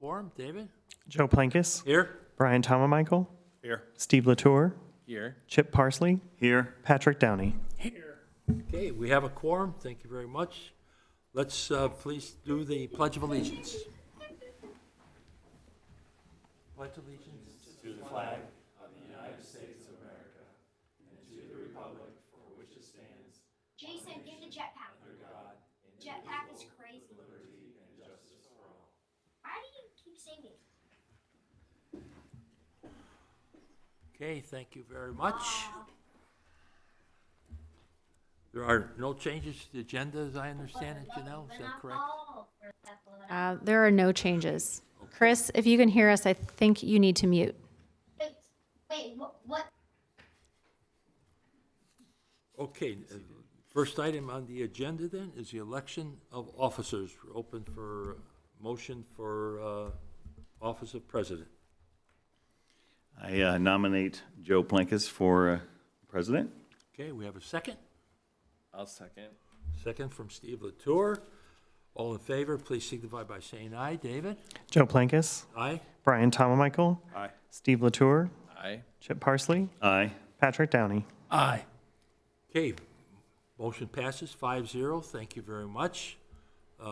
Quorum, David? Joe Plankis. Here? Brian Michael. Here. Steve Latour. Here. Chip Parsley. Here. Patrick Downey. Here. Okay, we have a quorum. Thank you very much. Let's please do the Pledge of Allegiance. Pledge allegiance to the flag of the United States of America and to the republic for which it stands. Jason, give the jetpack. Jetpack is crazy. Why do you keep singing? Okay, thank you very much. There are no changes to the agenda, as I understand it, Janelle, is that correct? There are no changes. Chris, if you can hear us, I think you need to mute. Wait, what? Okay, first item on the agenda then is the election of officers. We're open for motion for office of president. I nominate Joe Plankis for president. Okay, we have a second. I'll second. Second from Steve Latour. All in favor, please signify by saying aye. David? Joe Plankis. Aye. Brian Michael. Aye. Steve Latour. Aye. Chip Parsley. Aye. Patrick Downey. Aye. Okay, motion passes 5-0. Thank you very much.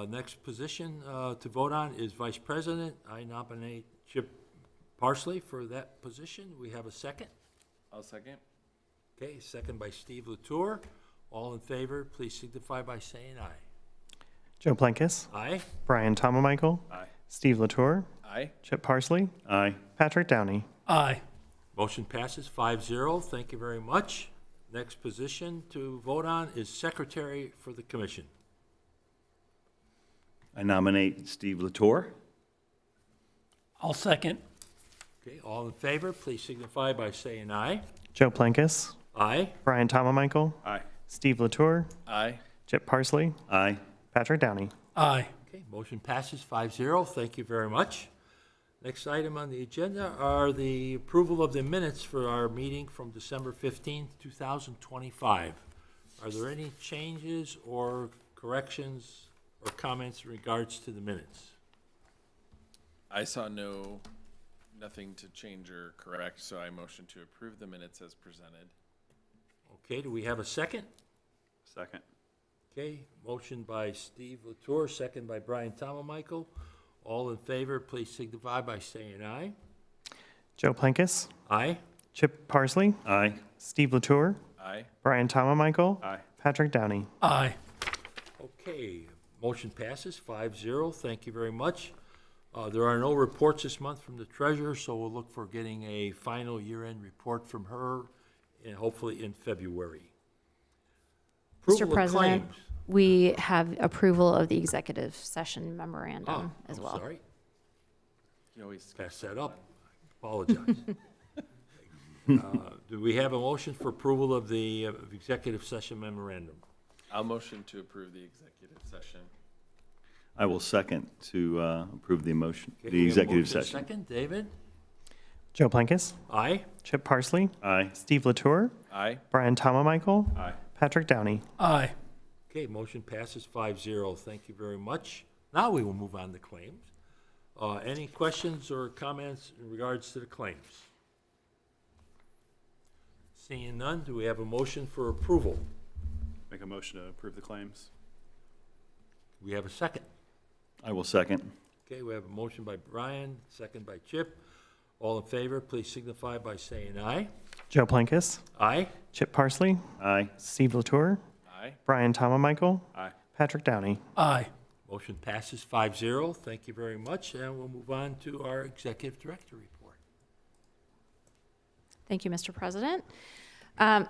Next position to vote on is vice president. I nominate Chip Parsley for that position. We have a second. I'll second. Okay, second by Steve Latour. All in favor, please signify by saying aye. Joe Plankis. Aye. Brian Michael. Aye. Steve Latour. Aye. Chip Parsley. Aye. Patrick Downey. Aye. Motion passes 5-0. Thank you very much. Next position to vote on is secretary for the commission. I nominate Steve Latour. I'll second. Okay, all in favor, please signify by saying aye. Joe Plankis. Aye. Brian Michael. Aye. Steve Latour. Aye. Chip Parsley. Aye. Patrick Downey. Aye. Okay, motion passes 5-0. Thank you very much. Next item on the agenda are the approval of the minutes for our meeting from December 15th, 2025. Are there any changes or corrections or comments in regards to the minutes? I saw nothing to change or correct, so I motion to approve the minutes as presented. Okay, do we have a second? Second. Okay, motion by Steve Latour, second by Brian Michael. All in favor, please signify by saying aye. Joe Plankis. Aye. Chip Parsley. Aye. Steve Latour. Aye. Brian Michael. Aye. Patrick Downey. Aye. Okay, motion passes 5-0. Thank you very much. There are no reports this month from the treasurer, so we'll look for getting a final year-end report from her, and hopefully in February. Mr. Approval of President, claims. we have approval of the executive session memorandum as I'm well. sorry, You always pass that up. Apologize. Do we have a motion for approval of the executive session memorandum? I'll motion to approve the executive session. I will second to approve the motion, Okay, the we have a executive motion, session. Second, David? Joe Plankis. Aye. Chip Parsley. Aye. Steve Latour. Aye. Brian Michael. Aye. Patrick Downey. Aye. Okay, motion passes 5-0. Thank you very much. Now we will move on to claims. Any questions or comments in regards to the claims? Seeing none, do we have a motion for approval? Make a motion to approve the claims. We have a second. I will second. Okay, we have a motion by Brian, second by Chip. All in favor, please signify by saying aye. Joe Plankis. Aye. Chip Parsley. Aye. Steve Latour. Aye. Brian Michael. Aye. Patrick Downey. Aye. Motion passes 5-0. Thank you very much, and we'll move on to our executive director report. Thank you, Mr. President.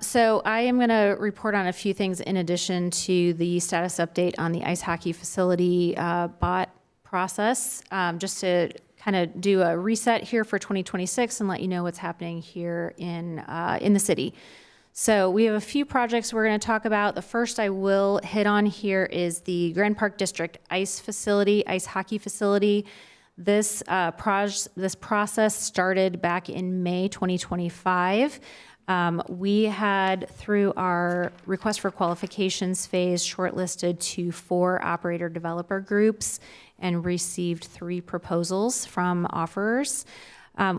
So I am going to report on a few things in addition to the status update on the ice hockey facility bot process, just to kind of do a reset here for 2026 and let you know what's happening here in the city. So we have a few projects we're going to talk about. The first I will hit on here is the Grand Park District ice hockey facility. This process started back in May 2025. We had, through our request for qualifications phase, shortlisted to 4 operator developer groups and received 3 proposals from offerers.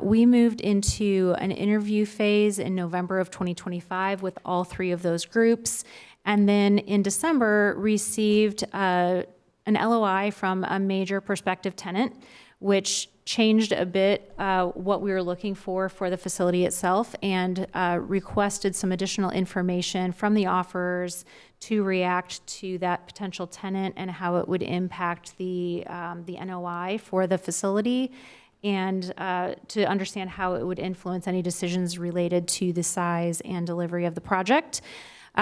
We moved into an interview phase in November of 2025 with all 3 of those groups, and then in December received an LOI from a major prospective tenant, which changed a bit what we were looking for the facility itself, and requested some additional information from the offerers to react to that potential tenant and how it would impact the NOI for the facility, and to understand how it would influence any decisions related to the size and delivery of the project.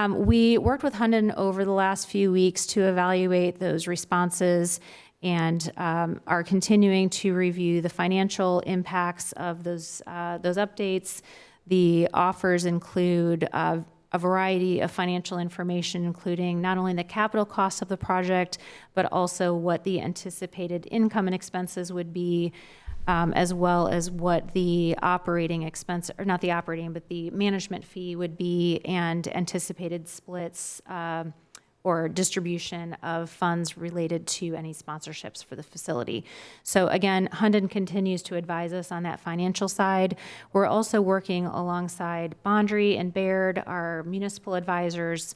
We worked with Hunden over the last few weeks to evaluate those responses and are continuing to review the financial impacts of those updates. The offers include a variety of financial information, including not only the capital costs of the project, but also what the anticipated income and expenses would be, as well as what the operating expense, or not the operating, but the management fee would be, and anticipated splits or distribution of funds related to any sponsorships for the facility. So again, Hunden continues to advise us on that financial side. We're also working alongside Bondry and Baird, our municipal advisors,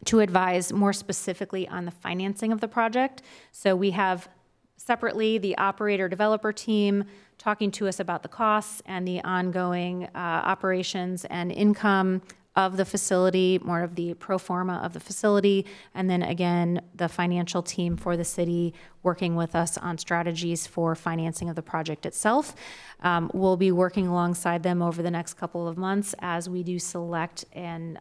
to advise more specifically on the financing of the project. So we have separately the operator developer team talking to us about the costs and the ongoing operations and income of the facility, more of the pro forma of the facility, and then again, the financial team for the city working with us on strategies for financing of the project itself. We'll be working alongside them over the next couple of months as we do select an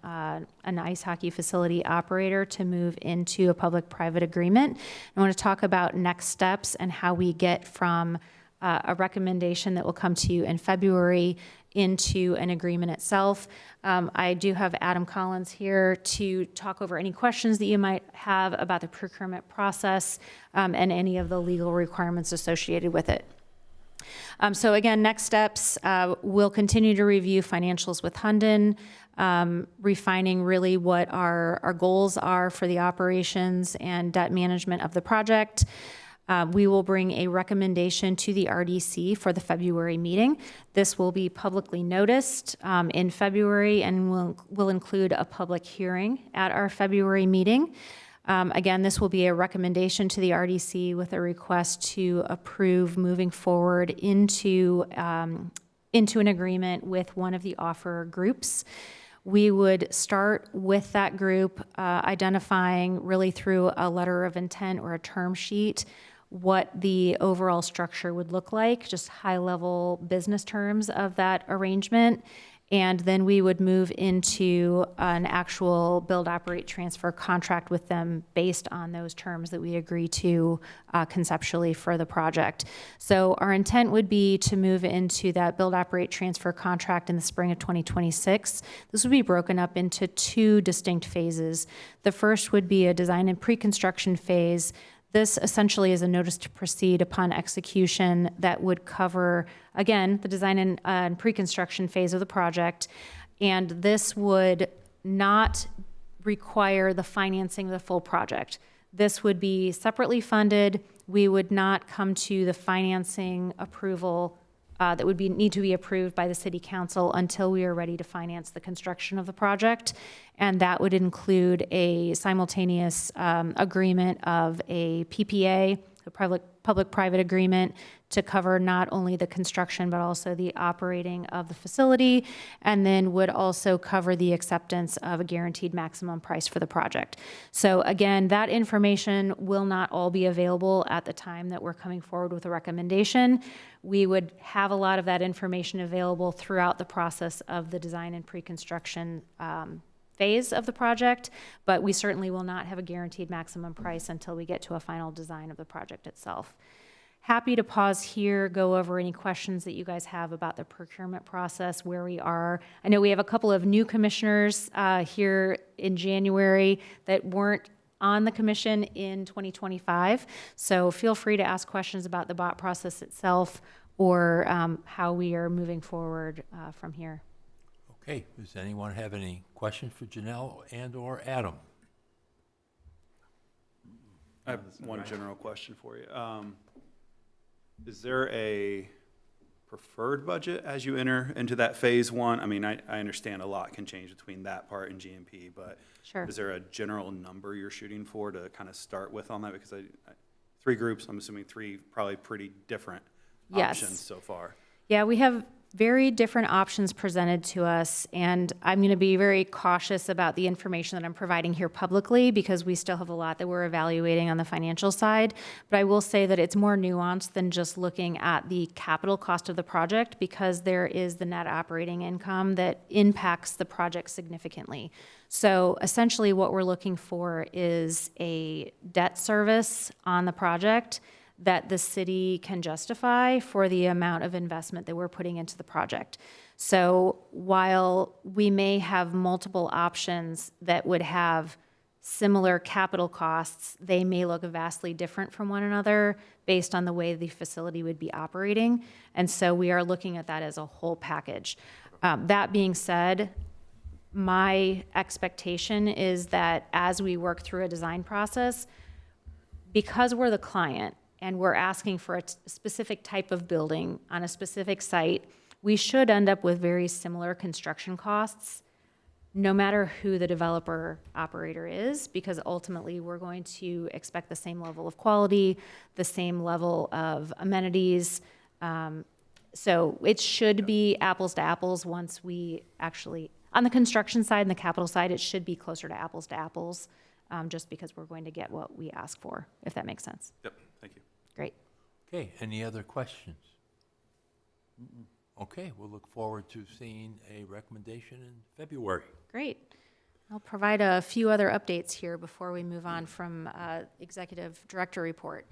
ice hockey facility operator to move into a public-private agreement. I want to talk about next steps and how we get from a recommendation that will come to you in February into an agreement itself. I do have Adam Collins here to talk over any questions that you might have about the procurement process and any of the legal requirements associated with it. So again, next steps, we'll continue to review financials with Hunden, refining really what our goals are for the operations and debt management of the project. We will bring a recommendation to the RDC for the February meeting. This will be publicly noticed in February and will include a public hearing at our February meeting. Again, this will be a recommendation to the RDC with a request to approve moving forward into an agreement with one of the offerer groups. We would start with that group, identifying really through a letter of intent or a term sheet what the overall structure would look like, just high-level business terms of that arrangement. And then we would move into an actual build, operate, transfer contract with them based on those terms that we agree to conceptually for the project. So our intent would be to move into that build, operate, transfer contract in the spring of 2026. This would be broken up into 2 distinct phases. The first would be a design and pre-construction phase. This essentially is a notice to proceed upon execution that would cover, again, the design and pre-construction phase of the project. And this would not require the financing of the full project. This would be separately funded. We would not come to the financing approval that would need to be approved by the city council until we are ready to finance the construction of the project. And that would include a simultaneous agreement of a PPA, a public-private agreement, to cover not only the construction but also the operating of the facility, and then would also cover the acceptance of a guaranteed maximum price for the project. So again, that information will not all be available at the time that we're coming forward with a recommendation. We would have a lot of that information available throughout the process of the design and pre-construction phase of the project, but we certainly will not have a guaranteed maximum price until we get to a final design of the project itself. Happy to pause here, go over any questions that you guys have about the procurement process, where we are. I know we have a couple of new commissioners here in January that weren't on the commission in 2025, so feel free to ask questions about the BOT process itself or how we are moving forward from here. Okay, does anyone have any questions for Janelle and/or Adam? I have one general question for you. Is there a preferred budget as you enter into that phase one? I mean, I understand a lot can change between that part and GMP, but Sure. is there a general number you're shooting for to kind of start with on that? Because three groups, I'm assuming three probably pretty different Yes. options so far. Yeah, we have very different options presented to us, and I'm going to be very cautious about the information that I'm providing here publicly because we still have a lot that we're evaluating on the financial side. But I will say that it's more nuanced than just looking at the capital cost of the project because there is the net operating income that impacts the project significantly. So essentially what we're looking for is a debt service on the project that the city can justify for the amount of investment that we're putting into the project. So while we may have multiple options that would have similar capital costs, they may look vastly different from one another based on the way the facility would be operating. And so we are looking at that as a whole package. That being said, my expectation is that as we work through a design process, because we're the client, and we're asking for a specific type of building on a specific site, we should end up with very similar construction costs, no matter who the developer operator is, because ultimately we're going to expect the same level of quality, the same level of amenities. So it should be apples to apples once we actually, on the construction side and the capital side, it should be closer to apples, just because we're going to get what we ask for, if that makes sense. Yep, thank you. Great. Okay, any other questions? Okay, we'll look forward to seeing a recommendation in February. Great. I'll provide a few other updates here before we move on from Executive Director report.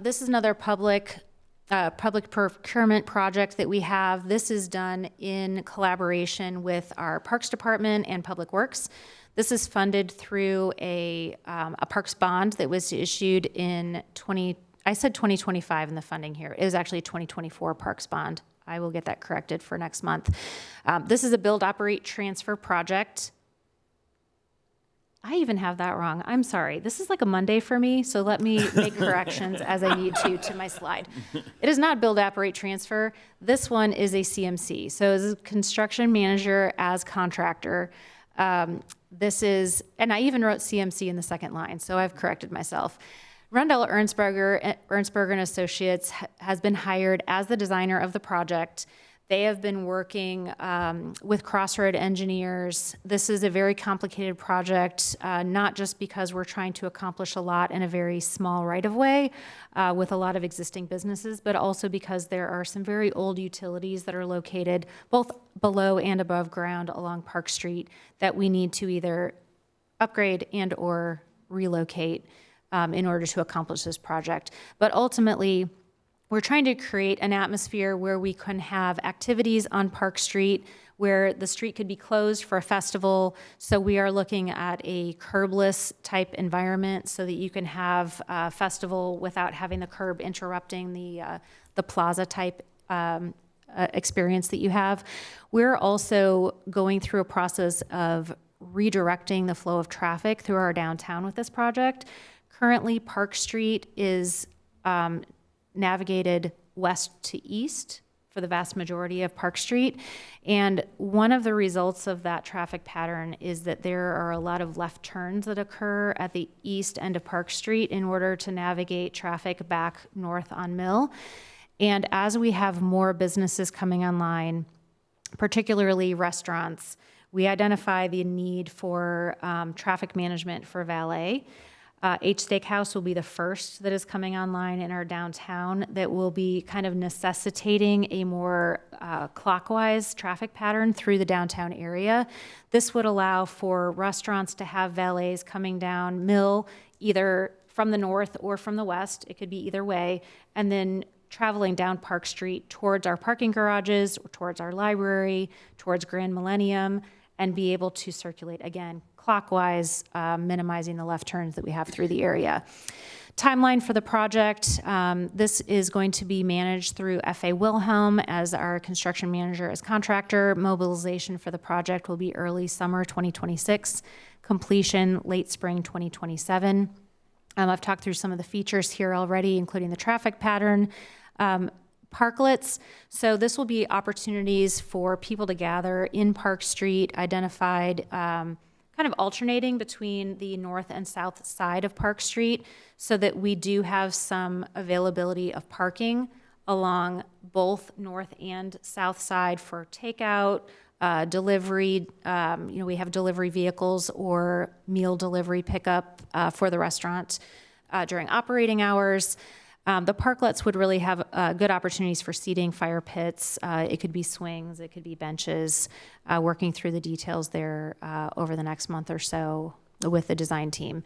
This is another public procurement project that we have. This is done in collaboration with our Parks Department and Public Works. This is funded through a Parks bond that was issued in 2025 in the funding here. It was actually 2024 Parks bond. I will get that corrected for next month. This is a build, operate, transfer project. I even have that wrong. I'm sorry. This is like a Monday for me, so let me make corrections as I need to my slide. It is not build, operate, transfer. This one is a CMC. So as a construction manager as contractor, this is, and I even wrote CMC in the second line, so I've corrected myself. Rundell Ernstberger and Associates has been hired as the designer of the project. They have been working with Crossroad Engineers. This is a very complicated project, not just because we're trying to accomplish a lot in a very small right-of-way with a lot of existing businesses, but also because there are some very old utilities that are located both below and above ground along Park Street that we need to either upgrade and or relocate in order to accomplish this project. But ultimately, we're trying to create an atmosphere where we can have activities on Park Street, where the street could be closed for a festival. So we are looking at a curbless type environment so that you can have a festival without having the curb interrupting the plaza type experience that you have. We're also going through a process of redirecting the flow of traffic through our downtown with this project. Currently, Park Street is navigated west to east for the vast majority of Park Street. And one of the results of that traffic pattern is that there are a lot of left turns that occur at the east end of Park Street in order to navigate traffic back north on Mill. And as we have more businesses coming online, particularly restaurants, we identify the need for traffic management for valet. H Steakhouse will be the first that is coming online in our downtown that will be kind of necessitating a more clockwise traffic pattern through the downtown area. This would allow for restaurants to have valets coming down Mill, either from the north or from the west. It could be either way. And then traveling down Park Street towards our parking garages, or towards our library, towards Grand Millennium, and be able to circulate again clockwise, minimizing the left turns that we have through the area. Timeline for the project, this is going to be managed through F.A. Wilhelm as our construction manager as contractor. Mobilization for the project will be early summer 2026, completion late spring 2027. I've talked through some of the features here already, including the traffic pattern, parklets. So this will be opportunities for people to gather in Park Street, identified kind of alternating between the north and south side of Park Street, so that we do have some availability of parking along both north and south side for takeout, delivery. We have delivery vehicles or meal delivery pickup for the restaurant during operating hours. The parklets would really have good opportunities for seating, fire pits. It could be swings, it could be benches, working through the details there over the next month or so with the design team.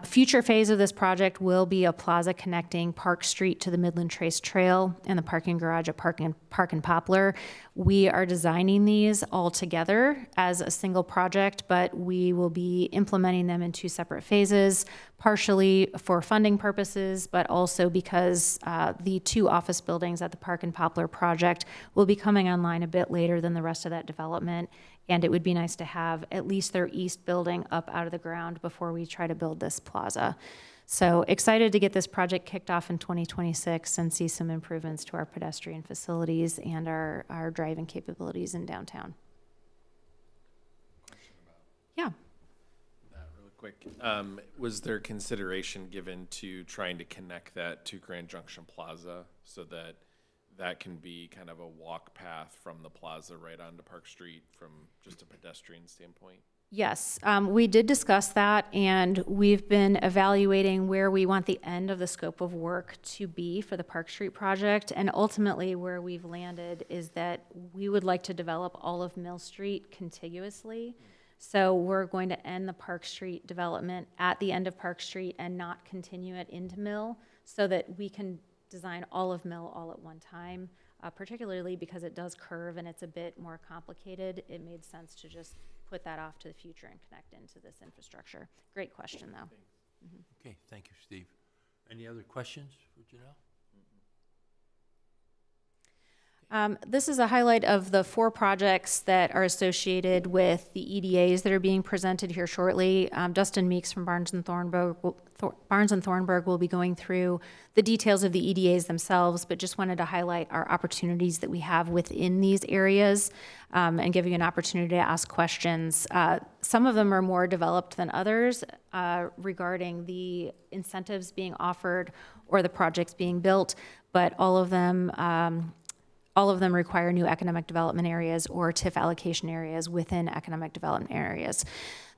Future phase of this project will be a plaza connecting Park Street to the Midland Trace Trail and the parking garage at Park and Poplar. We are designing these all together as a single project, but we will be implementing them in two separate phases, partially for funding purposes, but also because the two office buildings at the Park and Poplar project will be coming online a bit later than the rest of that development. And it would be nice to have at least their east building up out of the ground before we try to build this plaza. So excited to get this project kicked off in 2026 and see some improvements to our pedestrian facilities and our driving capabilities in downtown. Yeah. Really quick, was there consideration given to trying to connect that to Grand Junction Plaza so that that can be kind of a walk path from the plaza right onto Park Street from just a pedestrian standpoint? Yes, we did discuss that, and we've been evaluating where we want the end of the scope of work to be for the Park Street project. And ultimately, where we've landed is that we would like to develop all of Mill Street contiguously. So we're going to end the Park Street development at the end of Park Street and not continue it into Mill, so that we can design all of Mill all at one time, particularly because it does curve and it's a bit more complicated. It made sense to just put that off to the future and connect into this infrastructure. Great question, though. Okay, thank you, Steve. Any other questions for Janelle? This is a highlight of the 4 projects that are associated with the EDAs that are being presented here shortly. Dustin Meeks from Barnes and Thornburg will be going through the details of the EDAs themselves, but just wanted to highlight our opportunities that we have within these areas and give you an opportunity to ask questions. Some of them are more developed than others regarding the incentives being offered or the projects being built, but all of them require new economic development areas or TIF allocation areas within economic development areas.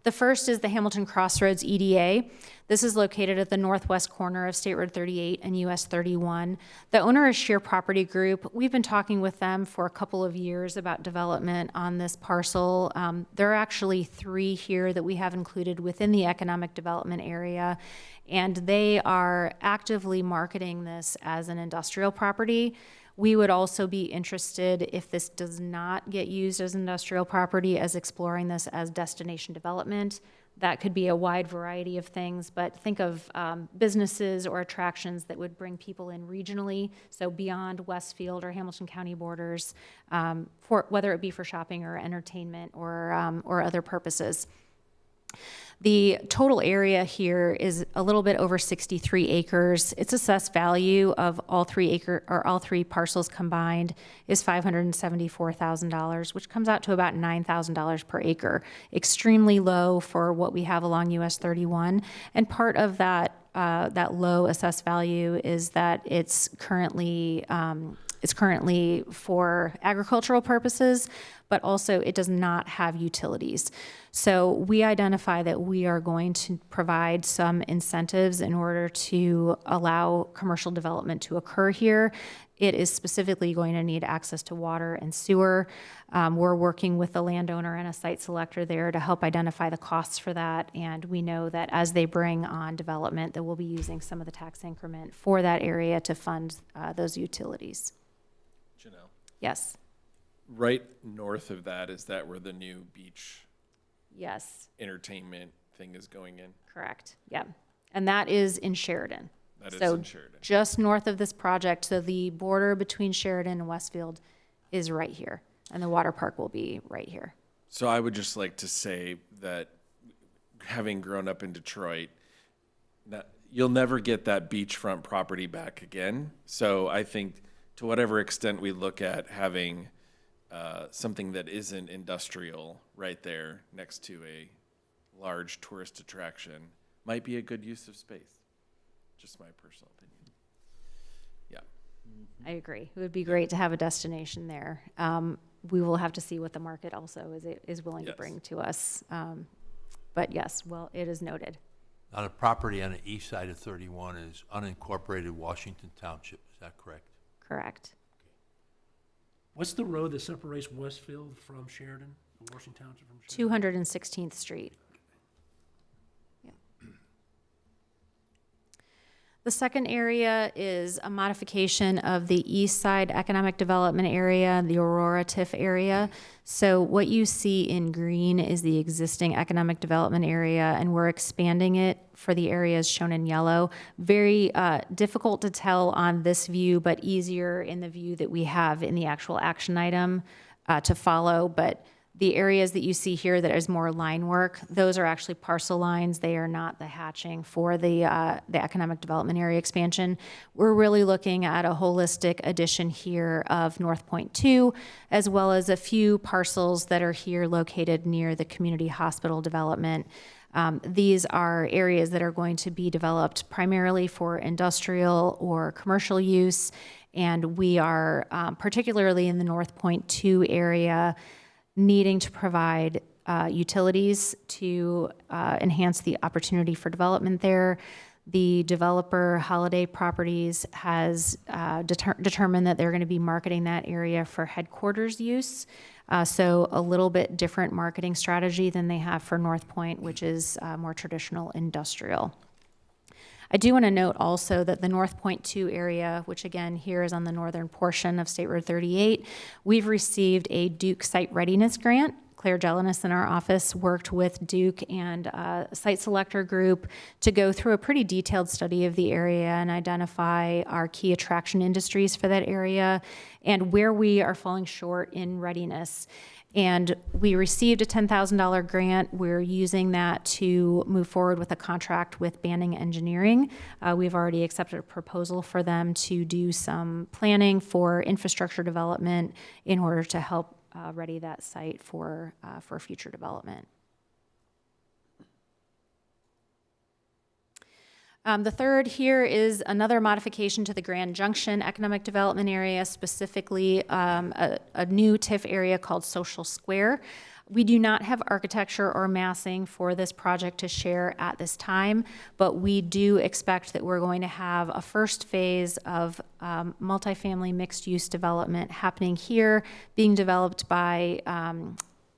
The first is the Hamilton Crossroads EDA. This is located at the northwest corner of State Road 38 and US 31. The owner is Sheer Property Group. We've been talking with them for a couple of years about development on this parcel. There are actually 3 here that we have included within the economic development area, and they are actively marketing this as an industrial property. We would also be interested, if this does not get used as industrial property, as exploring this as destination development. That could be a wide variety of things, but think of businesses or attractions that would bring people in regionally, so beyond Westfield or Hamilton County borders, for whether it be for shopping or entertainment or other purposes. The total area here is a little bit over 63 acres. Its assessed value of all 3 parcels combined is $574,000, which comes out to about $9,000 per acre. Extremely low for what we have along US 31. And part of that low assessed value is that it's currently for agricultural purposes, but also it does not have utilities. So we identify that we are going to provide some incentives in order to allow commercial development to occur here. It is specifically going to need access to water and sewer. We're working with the landowner and a site selector there to help identify the costs for that. And we know that as they bring on development, that we'll be using some of the tax increment for that area to fund those utilities. Janelle? Yes. Right north of that, is that where the new beach Yes. entertainment thing is going in? Correct. Yeah. And that is in Sheridan. That is So in Sheridan. just north of this project, so the border between Sheridan and Westfield is right here, and the water park will be right here. So I would just like to say that having grown up in Detroit, you'll never get that beachfront property back again. So I think to whatever extent we look at having something that isn't industrial right there next to a large tourist attraction might be a good use of space. Just my personal opinion. Yeah. I agree. It would be great to have a destination there. We will have to see what the market also is willing to Yes. bring to us. But yes, well, it is noted. Now, the property on the east side of 31 is unincorporated Washington Township, is that correct? Correct. What's the road that separates Westfield from Sheridan, Washington Township from Sheridan? 216th Street. The second area is a modification of the east side economic development area, the Aurora TIF area. So what you see in green is the existing economic development area, and we're expanding it for the areas shown in yellow. Very difficult to tell on this view, but easier in the view that we have in the actual action item to follow. But the areas that you see here that is more line work, those are actually parcel lines. They are not the hatching for the economic development area expansion. We're really looking at a holistic addition here of North Point 2, as well as a few parcels that are here located near the community hospital development. These are areas that are going to be developed primarily for industrial or commercial use, and we are particularly in the North Point 2 area needing to provide utilities to enhance the opportunity for development there. The developer, Holiday Properties, has determined that they're going to be marketing that area for headquarters use. So a little bit different marketing strategy than they have for North Point, which is more traditional industrial. I do want to note also that the North Point 2 area, which again here is on the northern portion of State Road 38, we've received a Duke Site Readiness Grant. Claire Jelinek in our office worked with Duke and a site selector group to go through a pretty detailed study of the area and identify our key attraction industries for that area and where we are falling short in readiness. And we received a $10,000 grant. We're using that to move forward with a contract with Banning Engineering. We've already accepted a proposal for them to do some planning for infrastructure development in order to help ready that site for future development. The third here is another modification to the Grand Junction Economic Development Area, specifically a new TIF area called Social Square. We do not have architecture or massing for this project to share at this time, but we do expect that we're going to have a first phase of multifamily mixed-use development happening here, being developed by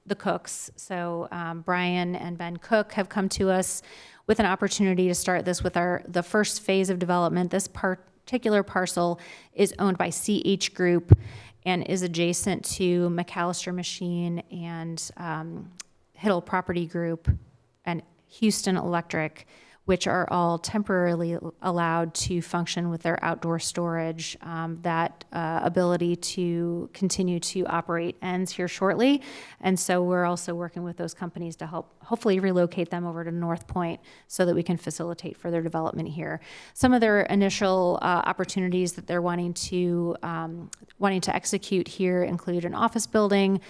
the Cooks. So Brian and Ben Cook have come to us with an opportunity to start this with the first phase of development. This particular parcel is owned by CH Group and is adjacent to McAllister Machine and Hiddle Property Group and Houston Electric, which are all temporarily allowed to function with their outdoor storage. That ability to continue to operate ends here shortly. And so we're also working with those companies to help hopefully relocate them over to North Point so that we can facilitate further development here. Some of their initial opportunities that they're wanting to execute here include an office building,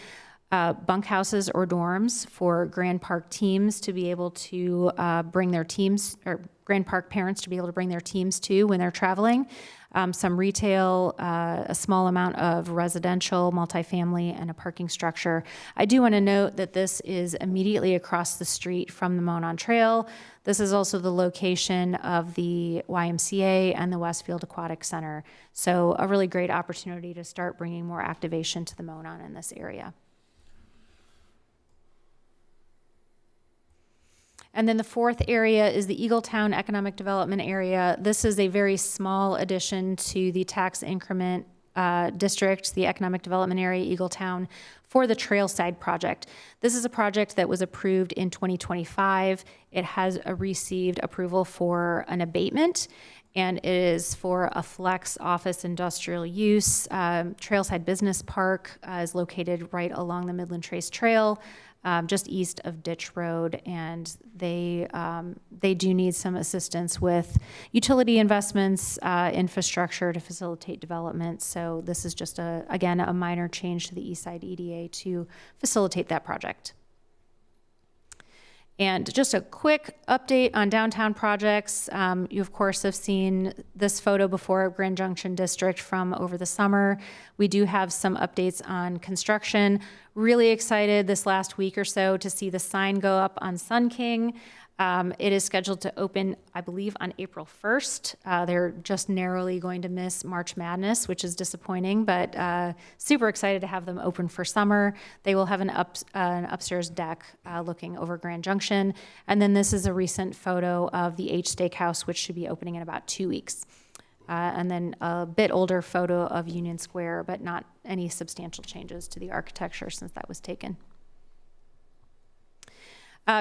bunkhouses or dorms for Grand Park teams to be able to bring their teams, or Grand Park parents to be able to bring their teams to when they're traveling. Some retail, a small amount of residential, multifamily, and a parking structure. I do want to note that this is immediately across the street from the Monon Trail. This is also the location of the YMCA and the Westfield Aquatic Center. So a really great opportunity to start bringing more activation to the Monon in this area. And then the fourth area is the Eagletown Economic Development Area. This is a very small addition to the tax increment District, the Economic Development Area, Eagletown, for the Trailside project. This is a project that was approved in 2025. It has received approval for an abatement, and it is for a flex office industrial use. Trailside Business Park is located right along the Midland Trace Trail, just east of Ditch Road, and they do need some assistance with utility investments, infrastructure to facilitate development. So this is just again a minor change to the East Side EDA to facilitate that project. And just a quick update on downtown projects. You, of course, have seen this photo before of Grand Junction District from over the summer. We do have some updates on construction. Really excited this last week or so to see the sign go up on Sun King. It is scheduled to open, I believe, on April 1st. They're just narrowly going to miss March Madness, which is disappointing, but super excited to have them open for summer. They will have an upstairs deck looking over Grand Junction. And then this is a recent photo of the H Steakhouse, which should be opening in about 2 weeks. And then a bit older photo of Union Square, but not any substantial changes to the architecture since that was taken.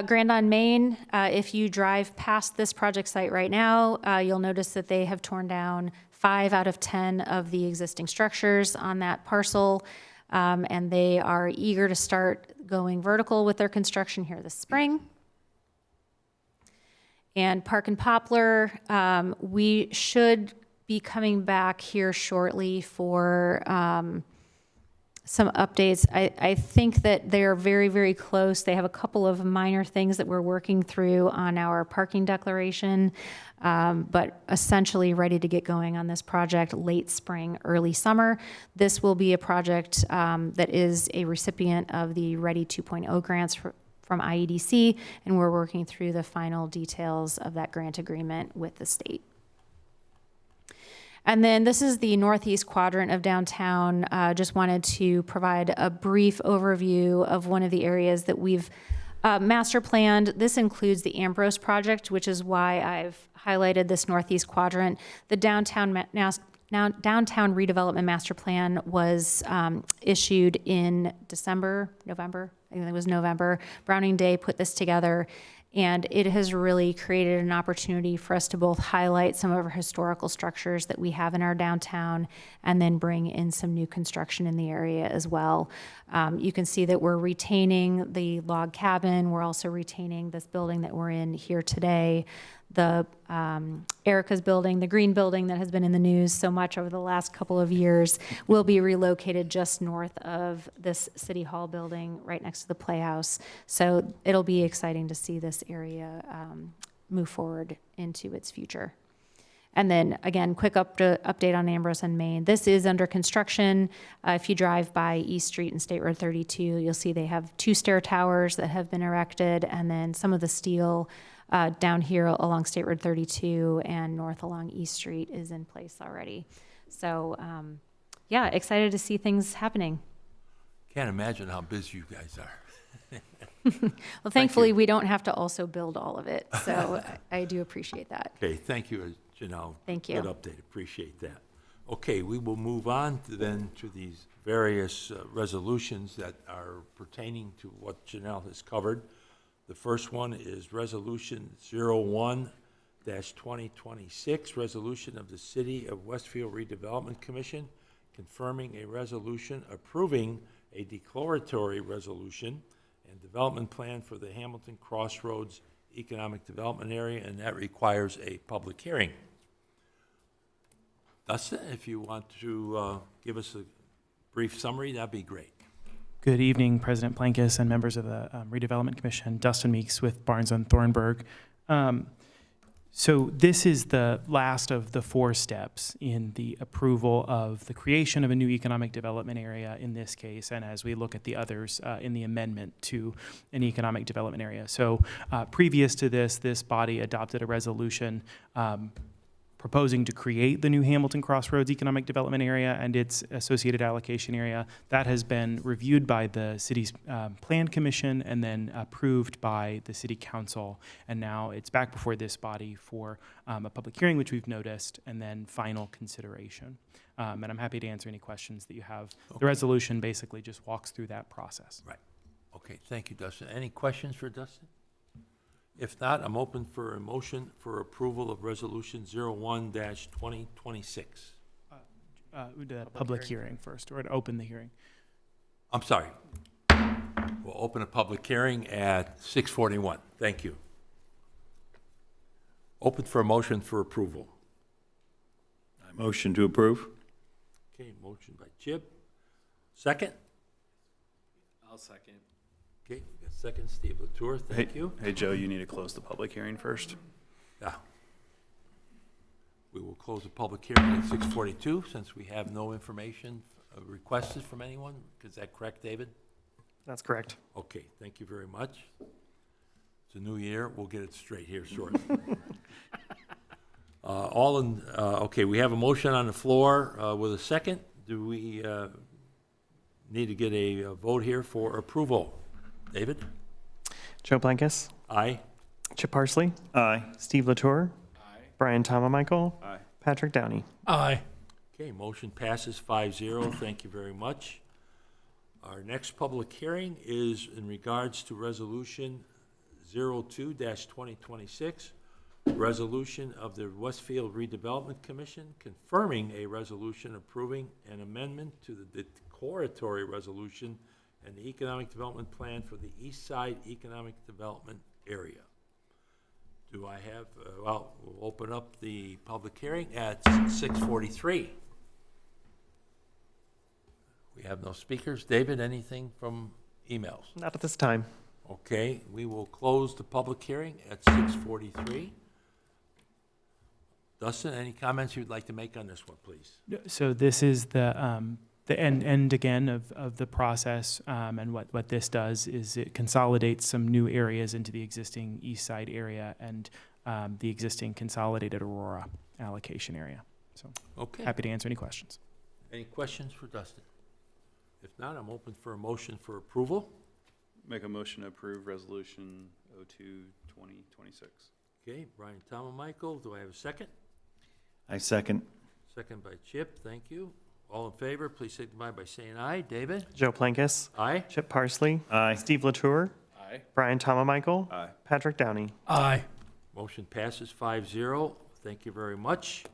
Grand on Main, if you drive past this project site right now, you'll notice that they have torn down 5 out of 10 of the existing structures on that parcel, and they are eager to start going vertical with their construction here this spring. And Park and Poplar, we should be coming back here shortly for some updates. I think that they are very, very close. They have a couple of minor things that we're working through on our parking declaration, but essentially ready to get going on this project late spring, early summer. This will be a project that is a recipient of the Ready 2.0 grants from IEDC, and we're working through the final details of that grant agreement with the state. And then this is the northeast quadrant of downtown. Just wanted to provide a brief overview of one of the areas that we've master planned. This includes the Ambrose project, which is why I've highlighted this northeast quadrant. The downtown redevelopment master plan was issued in November. I think it was November. Browning Day put this together. And it has really created an opportunity for us to both highlight some of our historical structures that we have in our downtown and then bring in some new construction in the area as well. You can see that we're retaining the log cabin. We're also retaining this building that we're in here today. The Erica's building, the green building that has been in the news so much over the last couple of years, will be relocated just north of this City Hall building right next to the Playhouse. So it'll be exciting to see this area move forward into its future. And then again, quick update on Ambrose and Main. This is under construction. If you drive by East Street and State Road 32, you'll see they have 2 stair towers that have been erected, and then some of the steel down here along State Road 32 and north along East Street is in place already. So yeah, excited to see things happening. Can't imagine how busy you guys are. Well, thankfully, we don't have to also build all of it. So I do appreciate that. Okay, thank you, Janelle. Thank you. Good update, appreciate that. Okay, we will move on to these various resolutions that are pertaining to what Janelle has covered. The first one is Resolution 01-2026, resolution of the City of Westfield Redevelopment Commission confirming a resolution approving a declaratory resolution and development plan for the Hamilton Crossroads Economic Development Area, and that requires a public hearing. Dustin, if you want to give us a brief summary, that'd be great. Good evening, President Plankis and members of the Redevelopment Commission. Dustin Meeks with Barnes & Thornburg. So this is the last of the 4 steps in the approval of the creation of a new economic development area in this case, and as we look at the others in the amendment to an economic development area. So previous to this body adopted a resolution proposing to create the new Hamilton Crossroads Economic Development Area and its associated allocation area. That has been reviewed by the city's Plan Commission and then approved by the City Council. And now it's back before this body for a public hearing, which we've noticed, and then final consideration. And I'm happy to answer any questions that you have. Okay. The resolution basically just walks through that process. Right. Okay, thank you, Dustin. Any questions for Dustin? If not, I'm open for a motion for approval of Resolution 01-2026. We do a public hearing first, or to open the hearing. I'm sorry. We'll open a public hearing at 6:41. Thank you. Open for a motion for approval. I motion to approve. Okay, motion by Chip. Second? I'll second. Okay, we got second, Steve Latour, thank you. Hey, Joe, you need to close the public hearing first. Yeah. We will close the public hearing at 6:42, since we have no information requested from anyone. Is that correct, David? That's correct. Okay, thank you very much. It's a new year, we'll get it straight here shortly. Okay, we have a motion on the floor with a second. Do we need to get a vote here for approval? David? Joe Blankus, Aye. Chip Parsley, Aye. Steve Latour, Brian Michael, Aye. Patrick Downey. Aye. Okay, motion passes 5-0. Thank you very much. Our next public hearing is in regards to Resolution 02-2026, resolution of the Westfield Redevelopment Commission confirming a resolution approving an amendment to the declaratory resolution and the economic development plan for the East Side Economic Development Area. Do I have, we'll open up the public hearing at 6:43. We have no speakers. David, anything from emails? Not at this time. Okay, we will close the public hearing at 6:43. Dustin, any comments you'd like to make on this one, please? So this is the end again of the process, and what this does is it consolidates some new areas into the existing east side area and the existing consolidated Aurora allocation area. So Okay. happy to answer any questions. Any questions for Dustin? If not, I'm open for a motion for approval. Make a motion to approve Resolution 02-2026. Okay, Brian Michael, do I have a second? I second. Second by Chip, thank you. All in favor, please signify by saying aye. David? Joe Blankus, Aye. Chip Parsley, Aye. Steve Latour, Aye. Brian Michael, Aye. Patrick Downey. Aye. Motion passes 5-0. Thank you very much.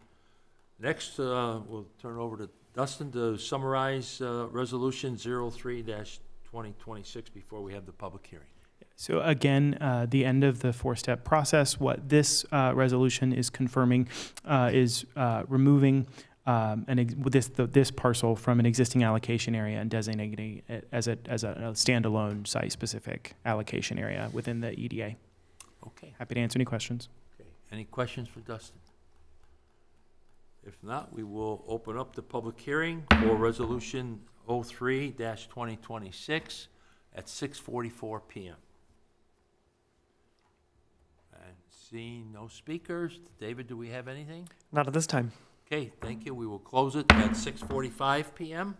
Next, we'll turn over to Dustin to summarize Resolution 03-2026 before we have the public hearing. So again, the end of the four-step process. What this resolution is confirming is removing this parcel from an existing allocation area and designating it as a standalone site-specific allocation area within the EDA. Okay. Happy to answer any questions. Okay. Any questions for Dustin? If not, we will open up the public hearing for Resolution 03-2026 at 6:44 p.m. And seeing no speakers, David, do we have anything? Not at this time. Okay, thank you. We will close it at 6:45 p.m.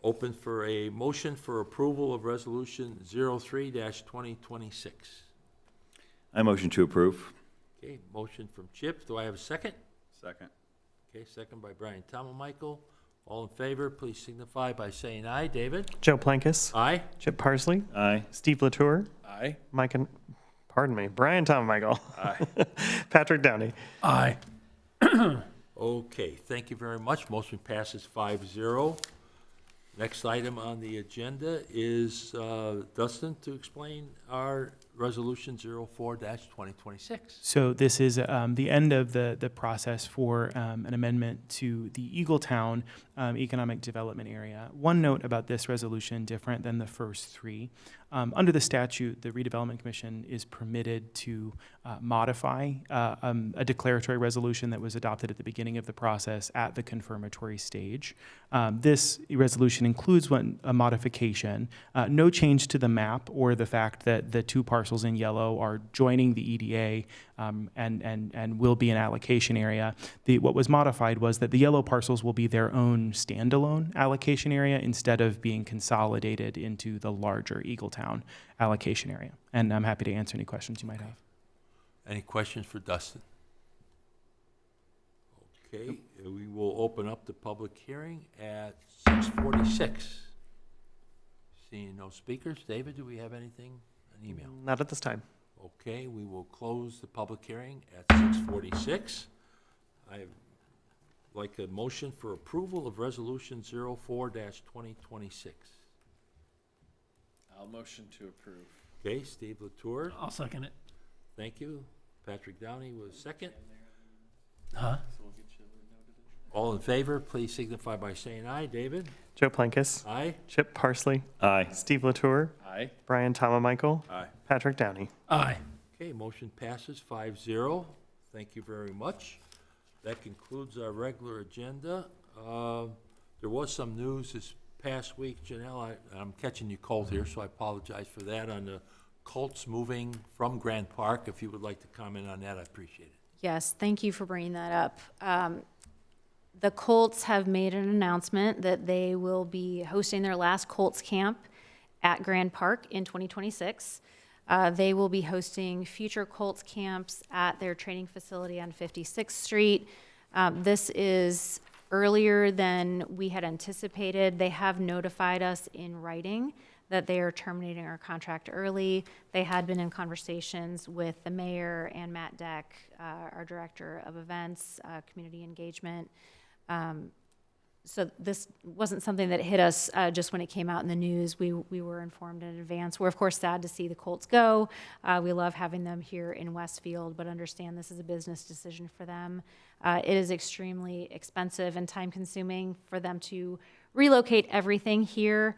Open for a motion for approval of Resolution 03-2026. I motion to approve. Okay, motion from Chip. Do I have a second? Second. Okay, second by Brian Michael. All in favor, please signify by saying aye. David? Joe Blankus, Aye. Chip Parsley, Aye. Steve Latour, Aye. Brian Michael, Aye. Patrick Downey. Aye. Okay, thank you very much. Motion passes 5-0. Next item on the agenda is Dustin to explain our Resolution 04-2026. So this is the end of the process for an amendment to the Eagletown Economic Development Area. One note about this resolution, different than the first three. Under the statute, the Redevelopment Commission is permitted to modify a declaratory resolution that was adopted at the beginning of the process at the confirmatory stage. This resolution includes a modification, no change to the map or the fact that the two parcels in yellow are joining the EDA and will be an allocation area. What was modified was that the yellow parcels will be their own standalone allocation area instead of being consolidated into the larger Eagletown allocation area. And I'm happy to answer any questions you might have. Any questions for Dustin? Okay, we will open up the public hearing at 6:46. Seeing no speakers, David, do we have anything? An email? Not at this time. Okay, we will close the public hearing at 6:46. I'd like a motion for approval of Resolution 04-2026. I'll motion to approve. Okay, Steve Latour, I'll second it. thank you. Patrick Downey was second. Huh? All in favor, please signify by saying aye. David? Joe Plankis. Aye. Chip Parsley. Aye. Steve Latour. Aye. Brian Michael. Aye. Patrick Downey. Aye. Okay, motion passes 5-0. Thank you very much. That concludes our regular agenda. There was some news this past week, Janelle, I'm catching you cold here, so I apologize for that, on the Colts moving from Grand Park. If you would like to comment on that, I appreciate it. Yes, thank you for bringing that up. The Colts have made an announcement that they will be hosting their last Colts camp at Grand Park in 2026. They will be hosting future Colts camps at their training facility on 56th Street. This is earlier than we had anticipated. They have notified us in writing that they are terminating our contract early. They had been in conversations with the mayor and Matt Deck, our director of events, community engagement. So this wasn't something that hit us just when it came out in the news. We were informed in advance. We're, of course, sad to see the Colts go. We love having them here in Westfield, but understand this is a business decision for them. It is extremely expensive and time-consuming for them to relocate everything here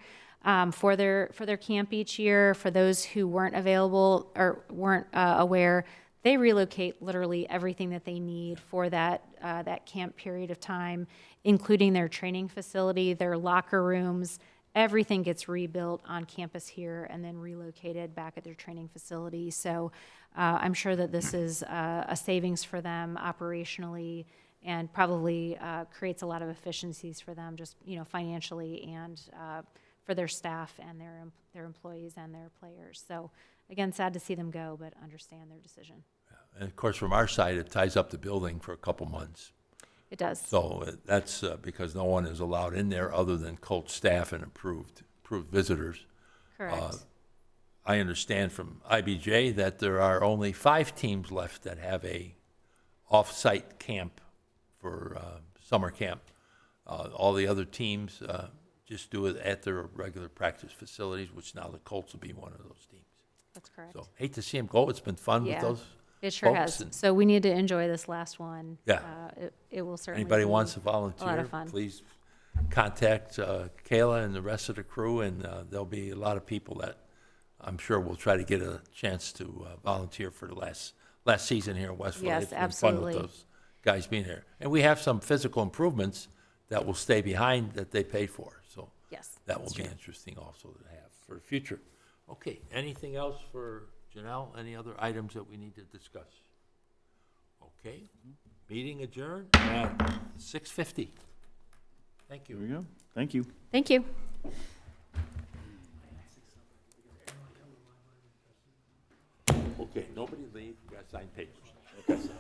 for their camp each year. For those who weren't available or weren't aware, they relocate literally everything that they need for that camp period of time, including their training facility, their locker rooms. Everything gets rebuilt on campus here and then relocated back at their training facility. So I'm sure that this is a savings for them operationally, and probably creates a lot of efficiencies for them, just financially, and for their staff and their employees and their players. So again, sad to see them go, but understand their decision. And of course, from our side, it ties up the building for a couple months. It does. So that's because no one is allowed in there other than Colts staff and approved visitors. Correct. I understand from IBJ that there are only 5 teams left that have a off-site camp for summer camp. All the other teams just do it at their regular practice facilities, which now the Colts will be one of those teams. That's correct. So hate to see them go. It's been fun with Yeah. those. It sure folks, has. and So we need to enjoy this last one. Yeah. It will certainly Anybody be wants to a lot volunteer, of fun. please contact Kayla and the rest of the crew, and there'll be a lot of people that I'm sure will try to get a chance to volunteer for the last season here in Westfield. Yes, It's been fun absolutely. with those guys being here. And we have some physical improvements that will stay behind that they paid for, so Yes. that will that's be true. interesting also to have for the future. Okay, anything else for Janelle? Any other items that we need to discuss? Okay, meeting adjourned at 6:50. Thank There you. we go. Thank you. Thank you. Okay, nobody leave, we got signed papers. Okay.